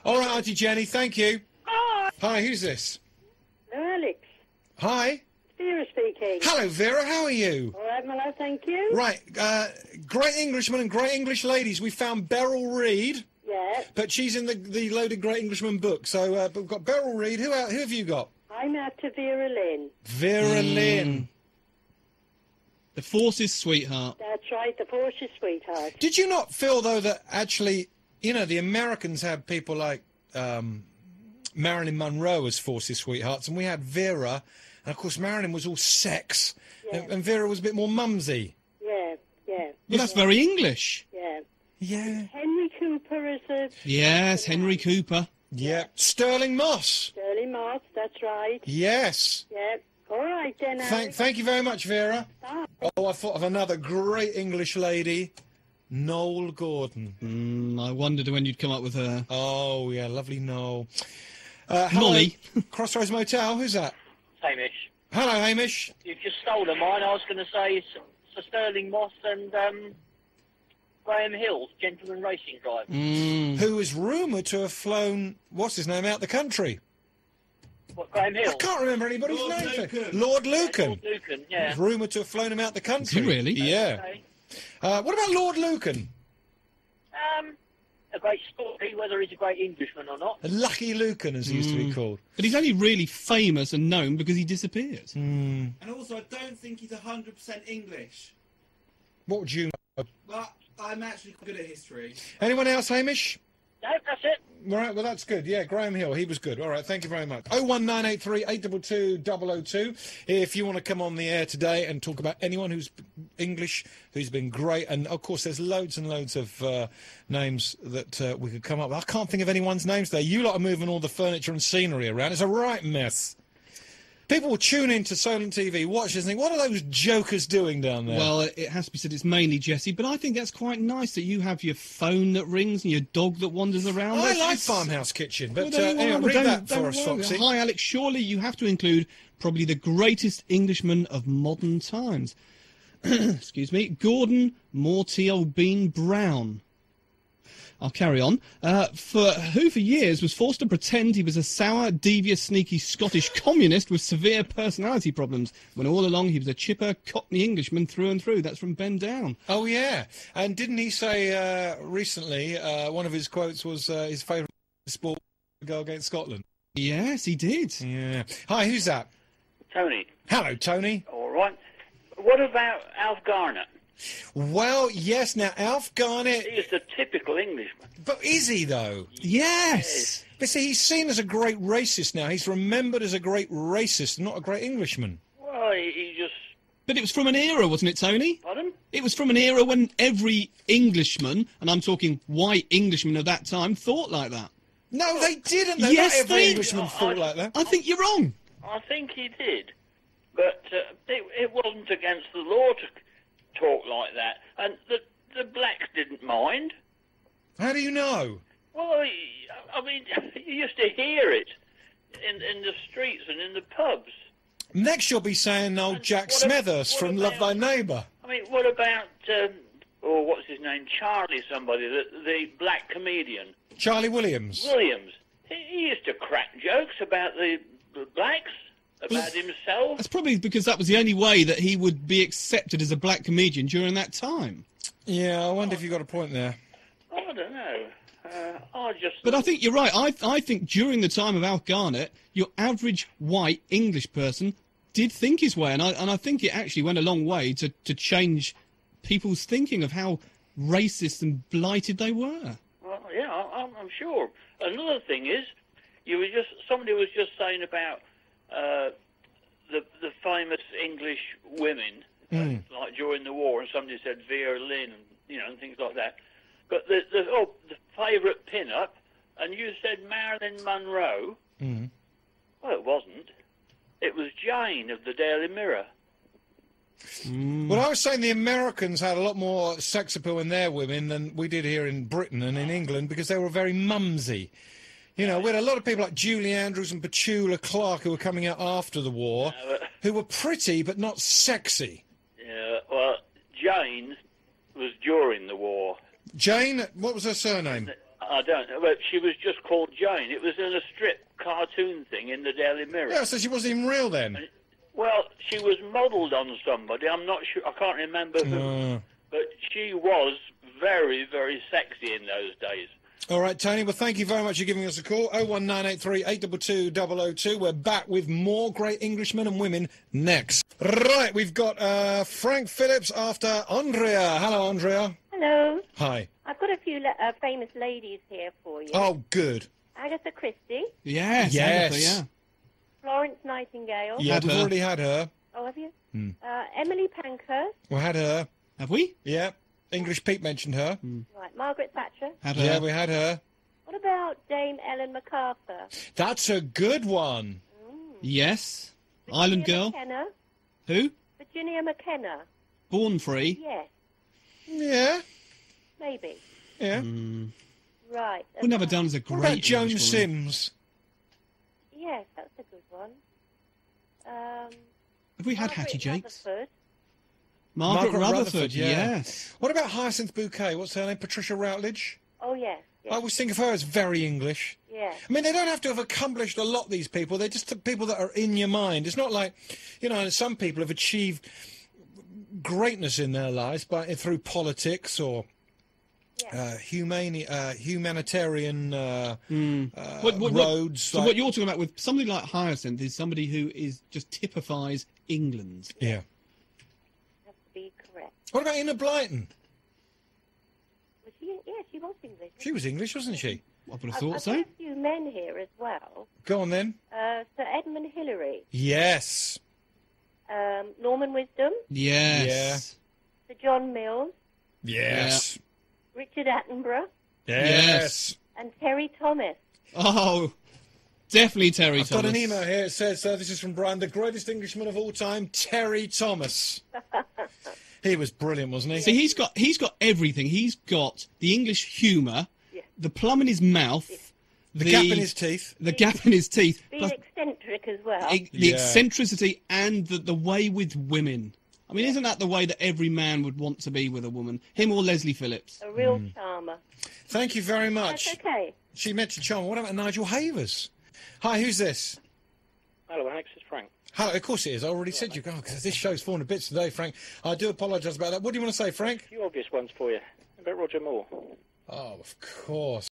All right, Auntie Jenny, thank you. Hi. Hi, who's this? Alex. Hi. Vera speaking. Hello, Vera, how are you? All right, my love, thank you. Right, great Englishmen and great English ladies. We found Beryl Reid. Yeah. But she's in the Loaded Great Englishman book. So but we've got Beryl Reid. Who have you got? I'm out to Vera Lynn. Vera Lynn. The Force's sweetheart. That's right, the Force's sweetheart. Did you not feel, though, that actually, you know, the Americans had people like Marilyn Monroe as Force's sweethearts, and we had Vera, and of course Marilyn was all sex, and Vera was a bit more mumsy. Yeah, yeah. Well, that's very English. Yeah. Yeah. Henry Cooper is a... Yes, Henry Cooper. Yeah. Sterling Moss. Sterling Moss, that's right. Yes. Yeah. All right, then, Alex. Thank you very much, Vera. Bye. Oh, I thought of another great English lady, Noel Gordon. I wondered when you'd come up with her. Oh, yeah, lovely Noel. Molly. Crossroads Motel, who's that? Hamish. Hello, Hamish. You've just stolen mine. I was going to say Sir Sterling Moss and Graham Hill, gentleman racing driver. Who is rumoured to have flown, what's his name, out the country? What, Graham Hill? I can't remember anybody's Lord name. Lucan. Lord Lucan. Lord Lucan, yeah. He's rumoured to have flown him out the country. Is he really? Yeah. Okay. What about Lord Lucan? A great story, whether he's a great Englishman or not. Lucky Lucan, as he used to be called. But he's only really famous and known because he disappeared. And also, I don't think he's 100% English. What would you know? But I'm actually good at history. Anyone else, Hamish? No, that's it. All right, well, that's good. Yeah, Graham Hill, he was good. All right, thank you very much. 01983 822 002 if you want to come on the air today and talk about anyone who's English, who's been great. And, of course, there's loads and loads of names that we could come up with. I can't think of anyone's names there. You lot are moving all the furniture and scenery around. It's a right mess. People will tune into Solent TV, watch this and think, what are those jokers doing down there? Well, it has to be said it's mainly Jesse, but I think that's quite nice that you have your phone that rings and your dog that wanders around. I like It's- Farmhouse Kitchen, but Well, anyway, well, read don't- that for don't us, worry. Foxy. Hi, Alex. Surely you have to include probably the greatest Englishman of modern times. Excuse me. Gordon Mortial Bean Brown. I'll carry on. For years was forced to pretend he was a sour, devious, sneaky Scottish communist with severe personality problems, when all along he was a chipper, Cockney Englishman through and through. That's from Ben Down. Oh, yeah. And didn't he say recently, one of his quotes was his favourite sport to go against Scotland? Yes, he did. Yeah. Hi, who's that? Tony. Hello, Tony. All right. What about Alf Garnett? Well, yes, now, Alf Garnett... He is the typical Englishman. But is he, though? Yes. But see, he's seen as a great racist now. He's remembered as a great racist, not a great Englishman. Well, he just... But it was from an era, wasn't it, Tony? Pardon? It was from an era when every Englishman, and I'm talking white Englishman of that time, thought like that. No, they didn't. Though. Yes, not every they- Englishman thought like that. I think you're wrong. I think he did. But it wasn't against the law to talk like that. And the blacks didn't mind. How do you know? Well, I mean, you used to hear it in the streets and in the pubs. Next you'll be saying old Jack Smethurst from Love Thy Neighbour. I mean, what about, what's his name, Charlie somebody, the black comedian? Charlie Williams. Williams. He used to crack jokes about the blacks, about himself. That's probably because that was the only way that he would be accepted as a black comedian during that time. Yeah, I wonder if you got a point there. I don't know. But I think you're right. I think during the time of Alf Garnett, your average white English person did think his way, and I think it actually went a long way to change people's thinking of how racist and blighted they were. Well, yeah, I'm sure. Another thing is, somebody was just saying about the famous English women, like during the war, and somebody said Vera Lynn, and things like that. But the favourite pin-up, and you said Marilyn Monroe. Well, it wasn't. It was Jane of the Daily Mirror. Well, I was saying the Americans had a lot more sex appeal in their women than we did here in Britain and in England because they were very mumsy. You know, we had a lot of people like Julie Andrews and Petula Clark who were coming out after the war, who were pretty but not sexy. Yeah, well, Jane was during the war. Jane, what was her surname? I don't know, but she was just called Jane. It was in a strip cartoon thing in the Daily Mirror. Yeah, so she wasn't even real then. Well, she was modelled on somebody. I'm not sure. I can't remember who. But she was very, very sexy in those days. All right, Tony, well, thank you very much for giving us a call. 01983 822 002. We're back with more great Englishmen and women next. Right, we've got Frank Phillips after Andrea. Hello, Andrea. Hello. Hi. I've got a few famous ladies here for you. Oh, good. Agatha Christie, Yes. Yes. Agatha, yeah. Florence Nightingale. Yeah, Had we've her. already had her. Oh, have you? Emily Pankhurst. We had her. Have we? Yeah. English Pete mentioned her. Right. Margaret Thatcher. Had her. Yeah, we had her. What about Dame Ellen MacArthur? That's a good one. Yes. Island Virginia Girl. McKenna. Who? Virginia McKenna. Born Free. Yes. Yeah. Maybe. Yeah. Right. Wouldn't have her done as a What great about Joan English woman. Sims? Yes, that's a good one. Have we had Margaret Hattie Jakes? Rutherford. Margaret Rutherford, yeah. yes. What about Hyacinth Bouquet? What's her name? Patricia Routledge? Oh, yes. I always think of her as very English. Yes. I mean, they don't have to have accomplished a lot, these people. They're just the people that are in your mind. It's not like, you know, some people have achieved greatness in their lives through politics or humanitarian roads. So what you're talking about with somebody like Hyacinth is somebody who just typifies England. Yeah. Has to be correct. What about Enid Blyton? Was she? Yeah, she was English. She was English, wasn't she? I would have I've thought got so. a few men here as well. Go on then. Sir Edmund Hillary, Yes. Norman Wisdom, Yes. Sir John Mills, Yes. Richard Attenborough, Yes. and Terry Thomas. Oh, definitely Terry I've Thomas. got an email here. It says, this is from Brian, the greatest Englishman of all time, Terry Thomas. He was brilliant, wasn't he? See, he's got everything. He's got the English humour, the plum in his mouth, the gap in his teeth. the gap in his teeth, Being plus eccentric as well. the eccentricity and the way with women. I mean, isn't that the way that every man would want to be with a woman? Him or Leslie Phillips? A real charmer. Thank you very much. That's okay. She mentioned Charm. What about Nigel Havers? Hi, who's this? Hello, Alex. It's Frank. Hello, of course it is. I already said you. This show's falling to bits today, Frank. I do apologise about that. What do you want to say, Frank? A few obvious ones for you. About Roger Moore. Oh, of course.